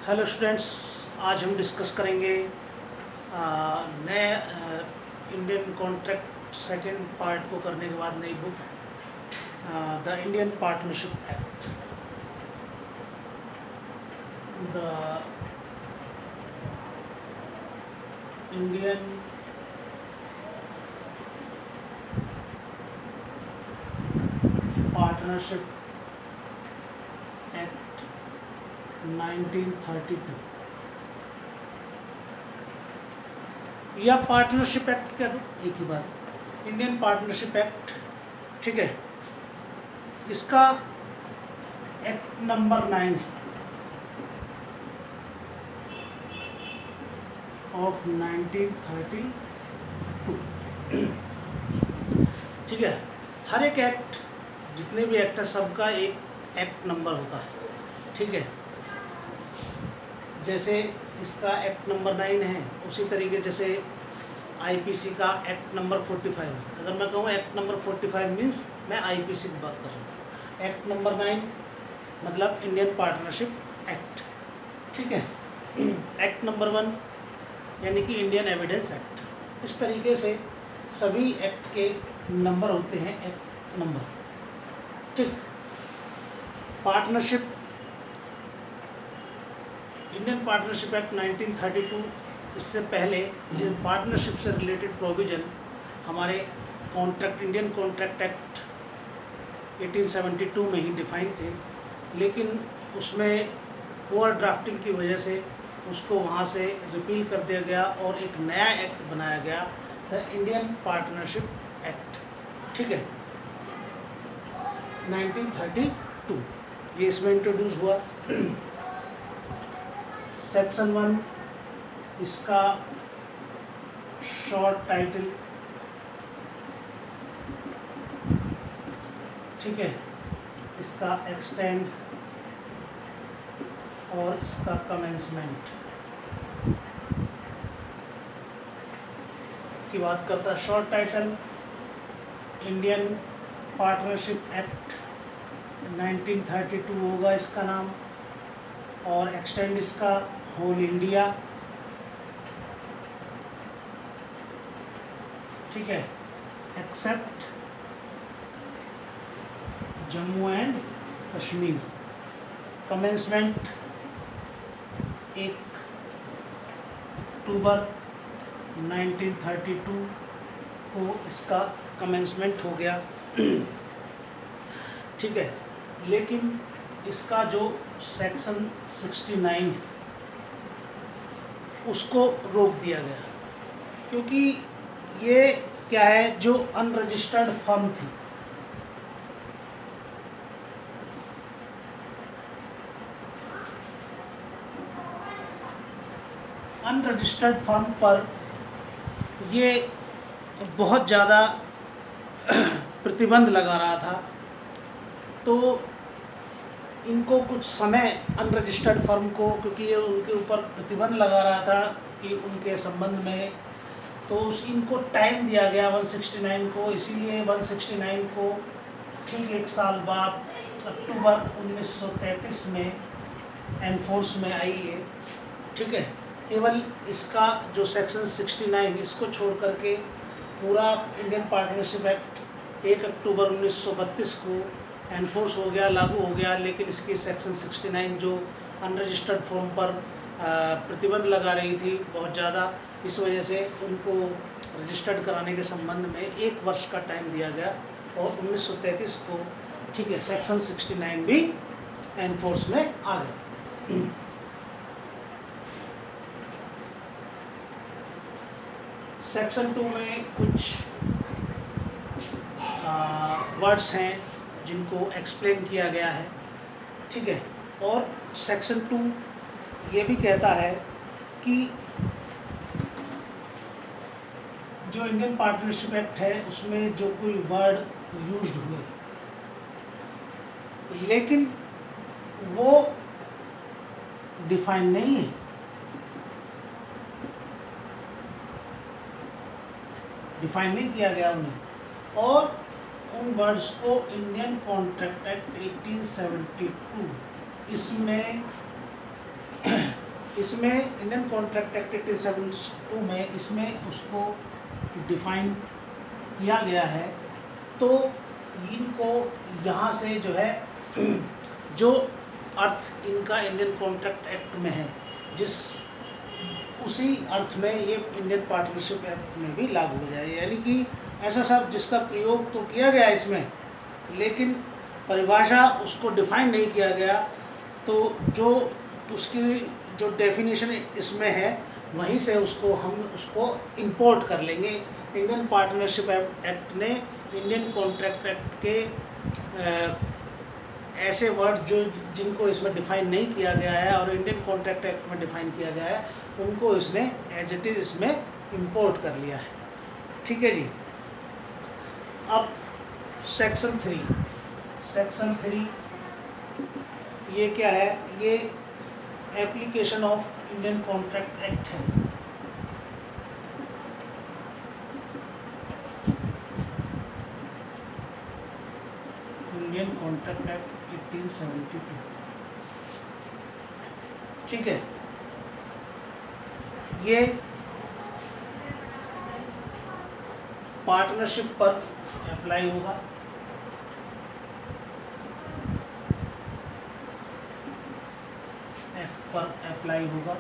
Hello students, आज हम discuss करेंगे नए इंडियन कॉन्ट्रैक्ट सेकेंड पार्ट को करने के बाद नई book the Indian partnership act. The Indian partnership act 1932 या पार्टनरशिप एक्ट का एक ही बात, इंडियन पार्टनरशिप एक्ट। ठीक है, इसका एक्ट नंबर 9 ऑफ 1932। ठीक है, हर एक एक्ट, जितने भी एक्ट है सबका एक एक्ट नंबर होता है। ठीक है, जैसे इसका एक्ट नंबर 9 है, उसी तरीके जैसे आईपीसी का एक्ट नंबर 45 है। अगर मैं कहूँ एक्ट नंबर 45 मीन्स मैं आईपीसी की बात कर रहा हूँ। एक्ट नंबर 9 मतलब इंडियन पार्टनरशिप एक्ट। ठीक है, एक्ट नंबर 1 यानी कि इंडियन एविडेंस एक्ट। इस तरीके से सभी एक्ट के नंबर होते हैं, एक्ट नंबर। ठीक, पार्टनरशिप, इंडियन पार्टनरशिप एक्ट 1932, इससे पहले ये पार्टनरशिप से रिलेटेड प्रोविजन हमारे कॉन्ट्रैक्ट, इंडियन कॉन्ट्रैक्ट एक्ट 1872 में ही डिफाइन थे, लेकिन उसमें ओवर ड्राफ्टिंग की वजह से उसको वहाँ से रिपील कर दिया गया और एक नया एक्ट बनाया गया, द इंडियन पार्टनरशिप एक्ट। ठीक है, 1932 ये इसमें इंट्रोड्यूस हुआ। सेक्शन 1, इसका शॉर्ट टाइटल। ठीक है, इसका एक्सटेंड और इसका कमेंसमेंट की बात करता है। Short title Indian partnership act 1932 होगा इसका नाम, और एक्सटेंड इसका होल इंडिया। ठीक है, except Jammu and Kashmir. Commencement 1 October 1932 को इसका कमेंसमेंट हो गया। ठीक है, लेकिन इसका जो सेक्शन 69 उसको रोक दिया गया, क्योंकि ये क्या है, जो अनरजिस्टर्ड फर्म थी, अनरजिस्टर्ड फर्म पर ये बहुत ज़्यादा प्रतिबंध लगा रहा था, तो इनको कुछ समय अनरजिस्टर्ड फर्म को, क्योंकि ये उनके ऊपर प्रतिबंध लगा रहा था कि उनके संबंध में, तो इनको टाइम दिया गया 169 को। इसीलिए 169 को ठीक 1 साल बाद अक्टूबर 1933 में एनफोर्स में आई है। ठीक है, केवल इसका जो सेक्शन 69 इसको छोड़ करके पूरा इंडियन पार्टनरशिप एक्ट 1 अक्टूबर 1932 को एनफोर्स हो गया, लागू हो गया। लेकिन इसकी सेक्शन 69 जो अनरजिस्टर्ड फॉर्म पर प्रतिबंध लगा रही थी बहुत ज़्यादा, इस वजह से उनको रजिस्टर्ड कराने के संबंध में 1 वर्ष का टाइम दिया गया, और 1933 को ठीक है सेक्शन 69 भी एनफोर्स में आ गया। सेक्शन 2 में कुछ वर्ड्स हैं जिनको एक्सप्लेन किया गया है। ठीक है, और सेक्शन 2 ये भी कहता है कि जो इंडियन पार्टनरशिप एक्ट है उसमें जो कोई वर्ड यूज्ड हुए, लेकिन वो डिफाइन नहीं है, डिफाइन नहीं किया गया उन्हें, और उन वर्ड्स को इंडियन कॉन्ट्रैक्ट एक्ट 1872 इसमें इसमें इंडियन कॉन्ट्रैक्ट एक्ट 1872 में इसमें उसको डिफाइन किया गया है। तो इनको यहाँ से जो है जो अर्थ इनका इंडियन कॉन्ट्रैक्ट एक्ट में है, जिस उसी अर्थ में ये इंडियन पार्टनरशिप एक्ट में भी लागू हो जाए। यानी कि ऐसा शब्द जिसका प्रयोग तो किया गया इसमें, लेकिन परिभाषा उसको डिफाइन नहीं किया गया, तो जो उसकी जो डेफिनेशन इसमें है वहीं से हम उसको इंपोर्ट कर लेंगे। इंडियन पार्टनरशिप एक्ट ने इंडियन कॉन्ट्रैक्ट एक्ट के ऐसे वर्ड जिनको इसमें डिफाइन नहीं किया गया है और इंडियन कॉन्ट्रैक्ट एक्ट में डिफाइन किया गया है, उनको इसने एज इट इज़ इसमें इंपोर्ट कर लिया है। ठीक है जी। अब सेक्शन 3 ये क्या है? ये application of Indian contract act है। Indian contract act 1872। ठीक है, ये पार्टनरशिप पर अप्लाई होगा। पर अप्लाई होगा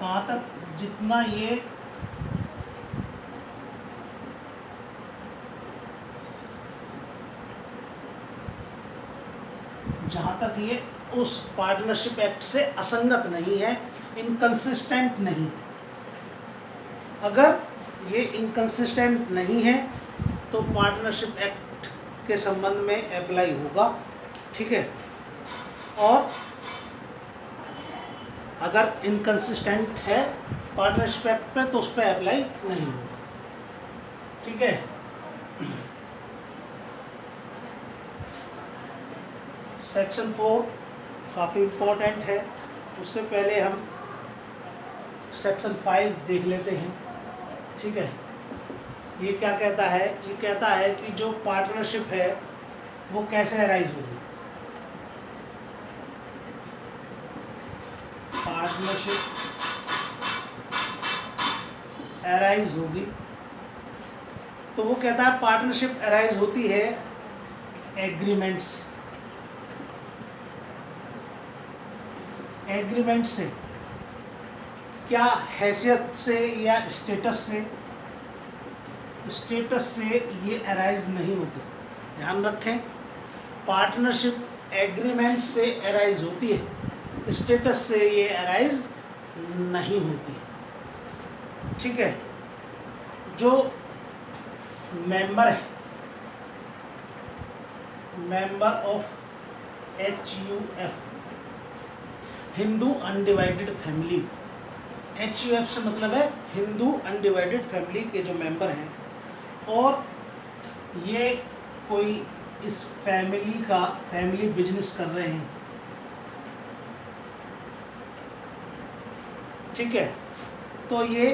कहाँ तक? जितना ये जहाँ तक ये उस पार्टनरशिप एक्ट से असंगत नहीं है, इनकंसिस्टेंट नहीं। अगर ये इनकंसिस्टेंट नहीं है तो पार्टनरशिप एक्ट के संबंध में अप्लाई होगा। ठीक है, और अगर इनकंसिस्टेंट है पार्टनरशिप एक्ट पे तो उस पर अप्लाई नहीं होगा। ठीक है, सेक्शन 4 काफ़ी इम्पोर्टेंट है। उससे पहले हम सेक्शन 5 देख लेते हैं। ठीक है, ये क्या कहता है? ये कहता है कि जो पार्टनरशिप है वो कैसे अराइज होगी। पार्टनरशिप अराइज होगी, तो वो कहता है पार्टनरशिप अराइज होती है एग्रीमेंट से। एग्रीमेंट से क्या? हैसियत से या स्टेटस से? स्टेटस से ये अराइज नहीं होती। ध्यान रखें, पार्टनरशिप एग्रीमेंट से अराइज होती है, स्टेटस से ये अराइज नहीं होती। ठीक है, जो मेंबर है, member of HUF, Hindu undivided family, HUF से मतलब है हिंदू अनडिवाइडेड फैमिली के जो मेंबर हैं, और ये कोई इस फैमिली बिजनेस कर रहे हैं। ठीक है, तो ये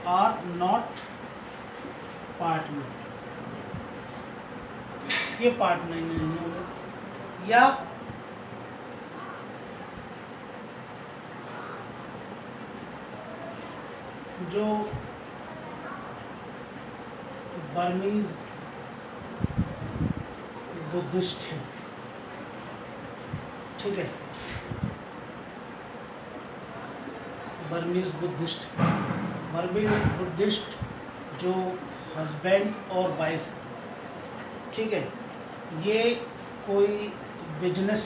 आर नॉट पार्टनर, ये पार्टनर नहीं होंगे। या जो बर्मीज बुद्धिस्ट है, ठीक है, बर्मीज बुद्धिस्ट जो हस्बैंड और वाइफ, ठीक है, ये कोई बिजनेस,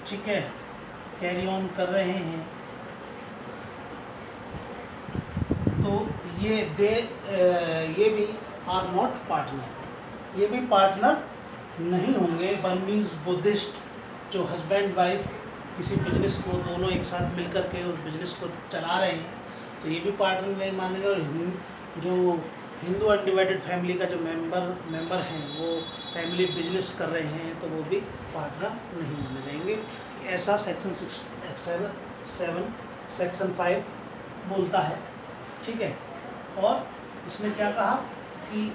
ठीक है, कैरी ऑन कर रहे हैं, तो ये भी आर नॉट पार्टनर, ये भी पार्टनर नहीं होंगे। बर्मीज बुद्धिस्ट जो हस्बैंड वाइफ किसी बिजनेस को दोनों एक साथ मिलकर के उस बिजनेस को चला रहे हैं, तो ये भी पार्टनर नहीं मानेंगे। और जो हिंदू अनडिवाइडेड फैमिली का जो मेंबर हैं वो फैमिली बिजनेस कर रहे हैं, तो वो भी पार्टनर नहीं माने जाएंगे। ऐसा सेक्शन 7 सेक्शन 5 बोलता है। ठीक है, और इसने क्या कहा कि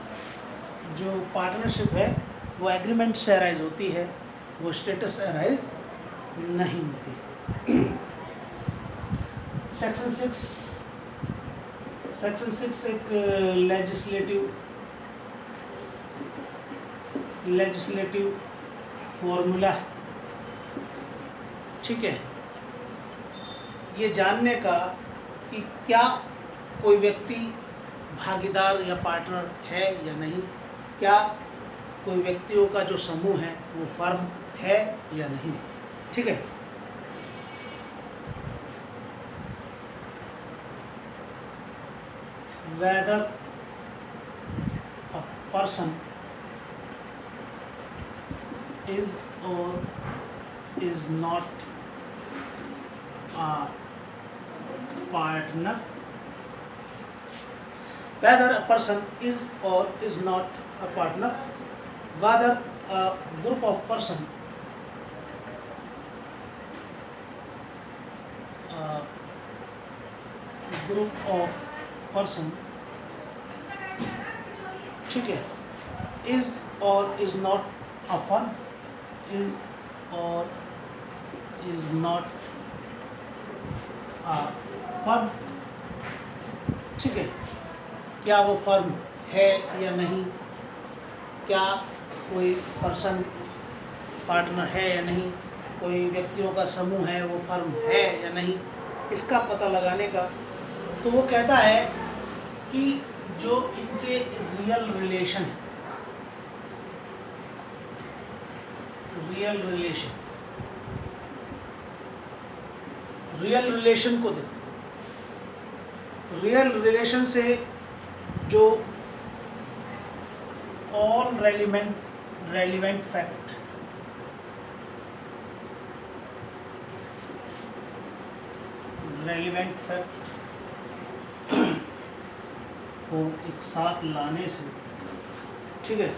जो पार्टनरशिप है वो एग्रीमेंट से अराइज होती है, वो स्टेटस से अराइज नहीं होती। सेक्शन 6 एक लेजिस्लेटिव फॉर्मूला है, ठीक है। ये जानने का कि क्या कोई व्यक्ति भागीदार या पार्टनर है या नहीं, क्या कोई व्यक्तियों का जो समूह है वो फर्म है या नहीं, ठीक है। whether a person is or is not a partner, whether a person is or is not a partner, whether a group of person ठीक है, is or is not a firm, is or is not a firm, ठीक है। क्या वो firm है या नहीं, क्या कोई पर्सन पार्टनर है या नहीं, कोई व्यक्तियों का समूह है वो फर्म है या नहीं, इसका पता लगाने का। तो वो कहता है कि जो इनके रियल रिलेशन को देखो। रियल रिलेशन से जो ऑल रेलिवेंट फैक्ट को एक साथ लाने से, ठीक है,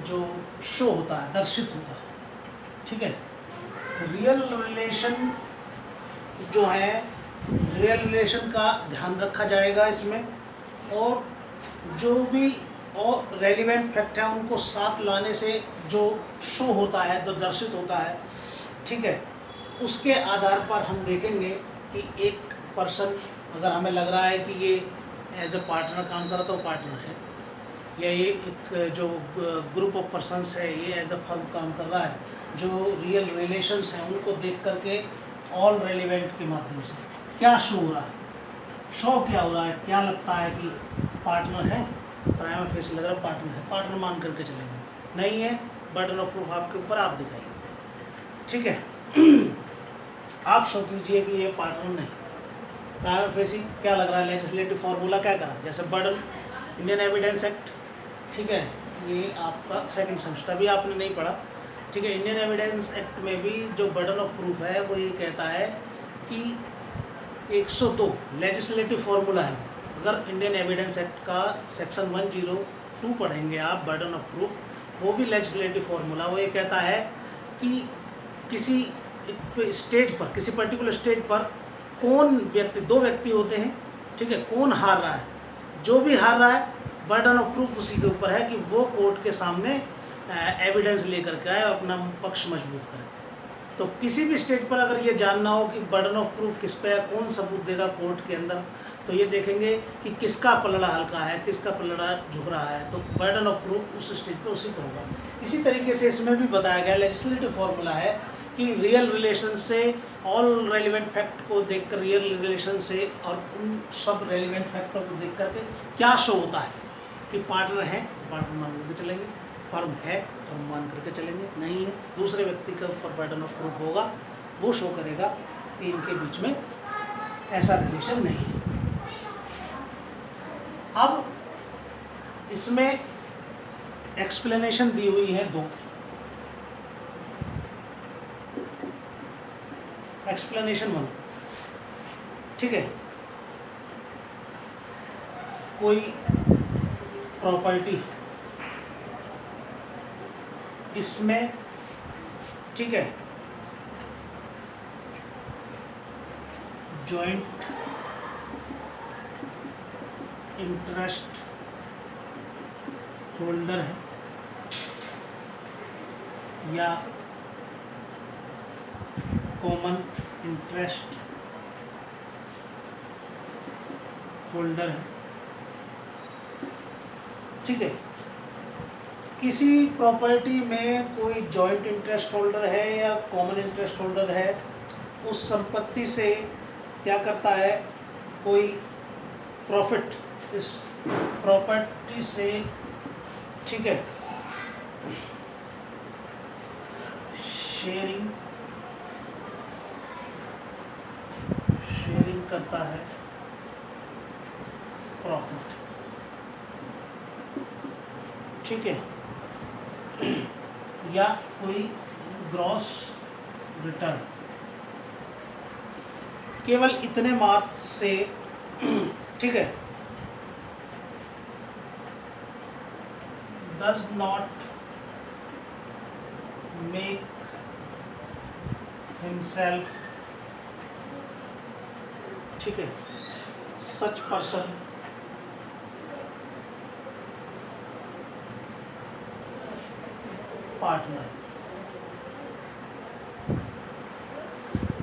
जो शो होता है, दर्शित होता है, ठीक है। रियल रिलेशन जो है, रियल रिलेशन का ध्यान रखा जाएगा इसमें, और जो भी और रेलिवेंट फैक्ट है उनको साथ लाने से जो शो होता है, जो दर्शित होता है, ठीक है, उसके आधार पर हम देखेंगे कि एक पर्सन, अगर हमें लग रहा है कि ये एज ए पार्टनर काम कर रहा तो पार्टनर है, या ये एक जो ग्रुप ऑफ पर्सन्स है ये एज ए फर्म काम कर रहा है, जो रियल रिलेशंस हैं उनको देख करके ऑल रेलिवेंट के माध्यम से क्या शो हो रहा है, शो क्या हो रहा है, क्या लगता है कि पार्टनर है, प्राइमा फेस लग रहा है पार्टनर है, पार्टनर मान करके चलेंगे, नहीं है बर्डन ऑफ प्रूफ आपके ऊपर, आप दिखाइए, ठीक है। आप शो कीजिए कि ये पार्टनर नहीं, प्राइमा फेस क्या लग रहा है, लेजिस्लेटिव फार्मूला क्या करा, जैसे बर्डन इंडियन एविडेंस एक्ट, ठीक है, ये आपका सेकंड सेमेस्टर भी आपने नहीं पढ़ा, ठीक है। इंडियन एविडेंस एक्ट में भी जो बर्डन ऑफ प्रूफ है वो ये कहता है कि 102 लेजिस्लेटिव फार्मूला है। अगर इंडियन एविडेंस एक्ट का सेक्शन 102 पढ़ेंगे आप, बर्डन ऑफ प्रूफ, वो भी लेजिस्लेटिव फार्मूला, वो ये कहता है कि किसी स्टेज पर, किसी पर्टिकुलर स्टेज पर कौन व्यक्ति, दो व्यक्ति होते हैं, ठीक है, कौन हार रहा है, जो भी हार रहा है बर्डन ऑफ प्रूफ उसी के ऊपर है कि वो कोर्ट के सामने एविडेंस लेकर के आए और अपना पक्ष मजबूत करें। तो किसी भी स्टेज पर अगर ये जानना हो कि बर्डन ऑफ प्रूफ किस पे है, कौन सबूत देगा कोर्ट के अंदर, तो ये देखेंगे कि किसका पलड़ा हल्का है, किसका पलड़ा झुक रहा है, तो बर्डन ऑफ प्रूफ उस स्टेज पे उसी को होगा। इसी तरीके से इसमें भी बताया गया लेजिस्लेटिव फार्मूला है कि रियल रिलेशन से ऑल रेलिवेंट फैक्ट को देखकर, रियल रिलेशन से और उन सब रेलिवेंट फैक्टों को देख करके क्या शो होता है कि पार्टनर है, पार्टनर मान करके चलेंगे, फर्म है, फर्म मान करके चलेंगे, नहीं है दूसरे व्यक्ति के ऊपर बर्डन ऑफ प्रूफ होगा, वो शो करेगा कि इनके बीच में ऐसा रिलेशन नहीं है। अब इसमें एक्सप्लेनेशन दी हुई है दो। एक्सप्लेनेशन 1, ठीक है, कोई प्रॉपर्टी इसमें, ठीक है, जॉइंट इंटरेस्ट होल्डर है या कॉमन इंटरेस्ट होल्डर है, ठीक है। किसी प्रॉपर्टी में कोई जॉइंट इंटरेस्ट होल्डर है या कॉमन इंटरेस्ट होल्डर है, उस संपत्ति से क्या करता है, कोई प्रॉफिट इस प्रॉपर्टी से, ठीक है, शेयरिंग करता है प्रॉफिट, ठीक है, या कोई ग्रॉस रिटर्न, केवल इतने मात्र से, ठीक है, does not make himself, ठीक है, such person पार्टनर,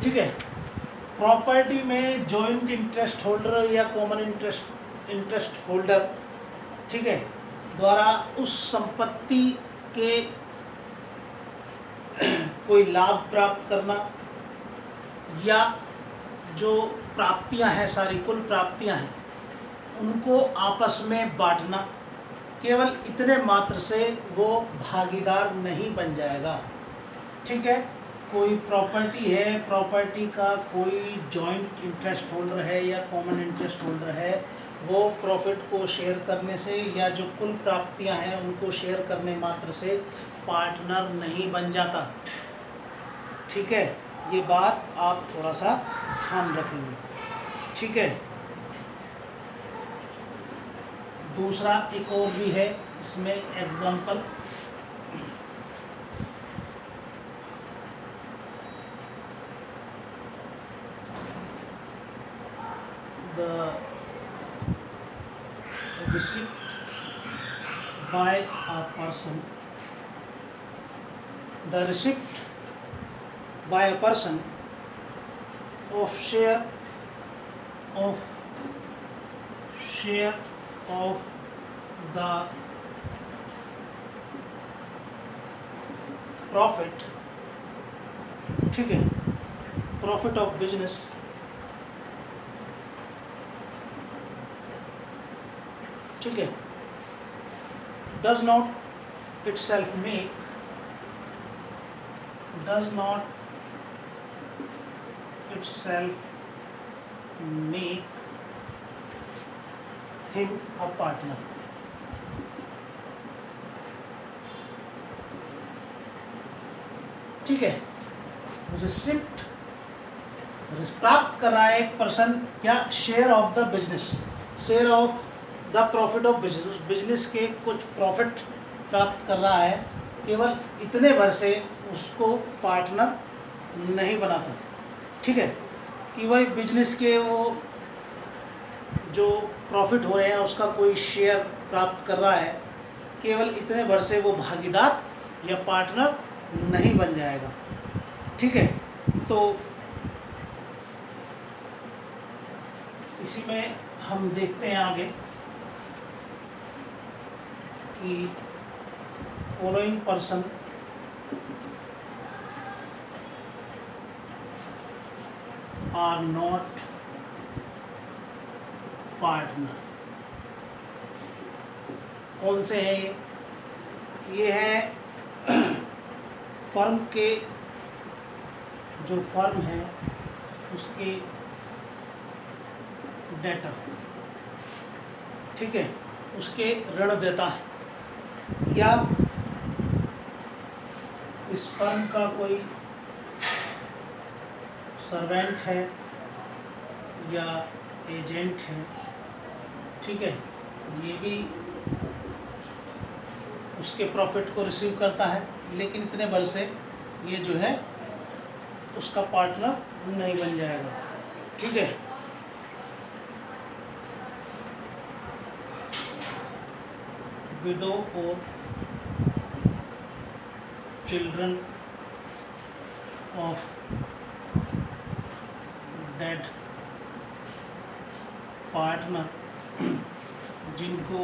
ठीक है। प्रॉपर्टी में जॉइंट इंटरेस्ट होल्डर या कॉमन इंटरेस्ट होल्डर, ठीक है, द्वारा उस संपत्ति के कोई लाभ प्राप्त करना या जो प्राप्तियां हैं, सारी कुल प्राप्तियां हैं, उनको आपस में बांटना, केवल इतने मात्र से वो भागीदार नहीं बन जाएगा, ठीक है। कोई प्रॉपर्टी है, प्रॉपर्टी का कोई जॉइंट इंटरेस्ट होल्डर है या कॉमन इंटरेस्ट होल्डर है, वो प्रॉफिट को शेयर करने से या जो कुल प्राप्तियां हैं उनको शेयर करने मात्र से पार्टनर नहीं बन जाता, ठीक है। ये बात आप थोड़ा सा ध्यान रखेंगे, ठीक है। दूसरा एक और भी है इसमें example, the receipt by a person, the receipt by a person of share of the profit, ठीक है, प्रॉफिट ऑफ बिजनेस, ठीक है, does not itself make him a partner, ठीक है। रिसिप्ट प्राप्त कर रहा है एक पर्सन, क्या, share of the business, share of the profit of business, उस बिजनेस के कुछ प्रॉफिट प्राप्त कर रहा है, केवल इतने भर से उसको पार्टनर नहीं बनाता, ठीक है, कि वही बिजनेस के वो जो प्रॉफिट हो रहे हैं उसका कोई शेयर प्राप्त कर रहा है, केवल इतने भर से वो भागीदार या पार्टनर नहीं बन जाएगा, ठीक है। तो इसी में हम देखते हैं आगे कि following person are not partner. कौन से हैं ये है फर्म के, जो फर्म है उसके डेटर, ठीक है, उसके ऋण देता है, या इस फर्म का कोई सर्वेंट है या एजेंट है, ठीक है, ये भी उसके प्रॉफिट को रिसीव करता है, लेकिन इतने भर से ये जो है उसका पार्टनर नहीं बन जाएगा, ठीक है। विडो और चिल्ड्रन ऑफ डेड पार्टनर जिनको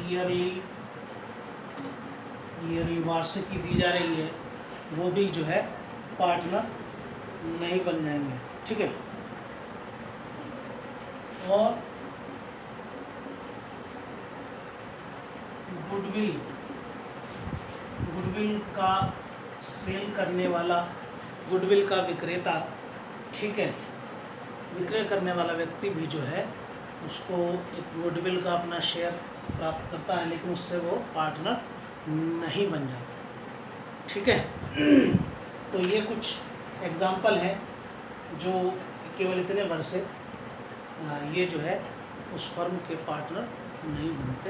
ईयरली वार्षिकी दी जा रही है, वो भी जो है पार्टनर नहीं बन जाएंगे। ठीक है। और गुडविल का सेल करने वाला, गुडविल का विक्रेता, ठीक है, विक्रय करने वाला व्यक्ति भी जो है उसको एक गुडविल का अपना शेयर प्राप्त करता है, लेकिन उससे वो पार्टनर नहीं बन जाता। ठीक है। तो ये कुछ एग्जाम्पल हैं जो केवल इतने वर्ष से ये जो है उस फर्म के पार्टनर नहीं बनते,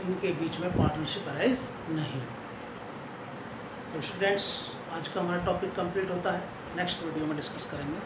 इनके बीच में पार्टनरशिप अराइज नहीं। तो स्टूडेंट्स, आज का हमारा टॉपिक कंप्लीट होता है, नेक्स्ट वीडियो में डिस्कस करेंगे।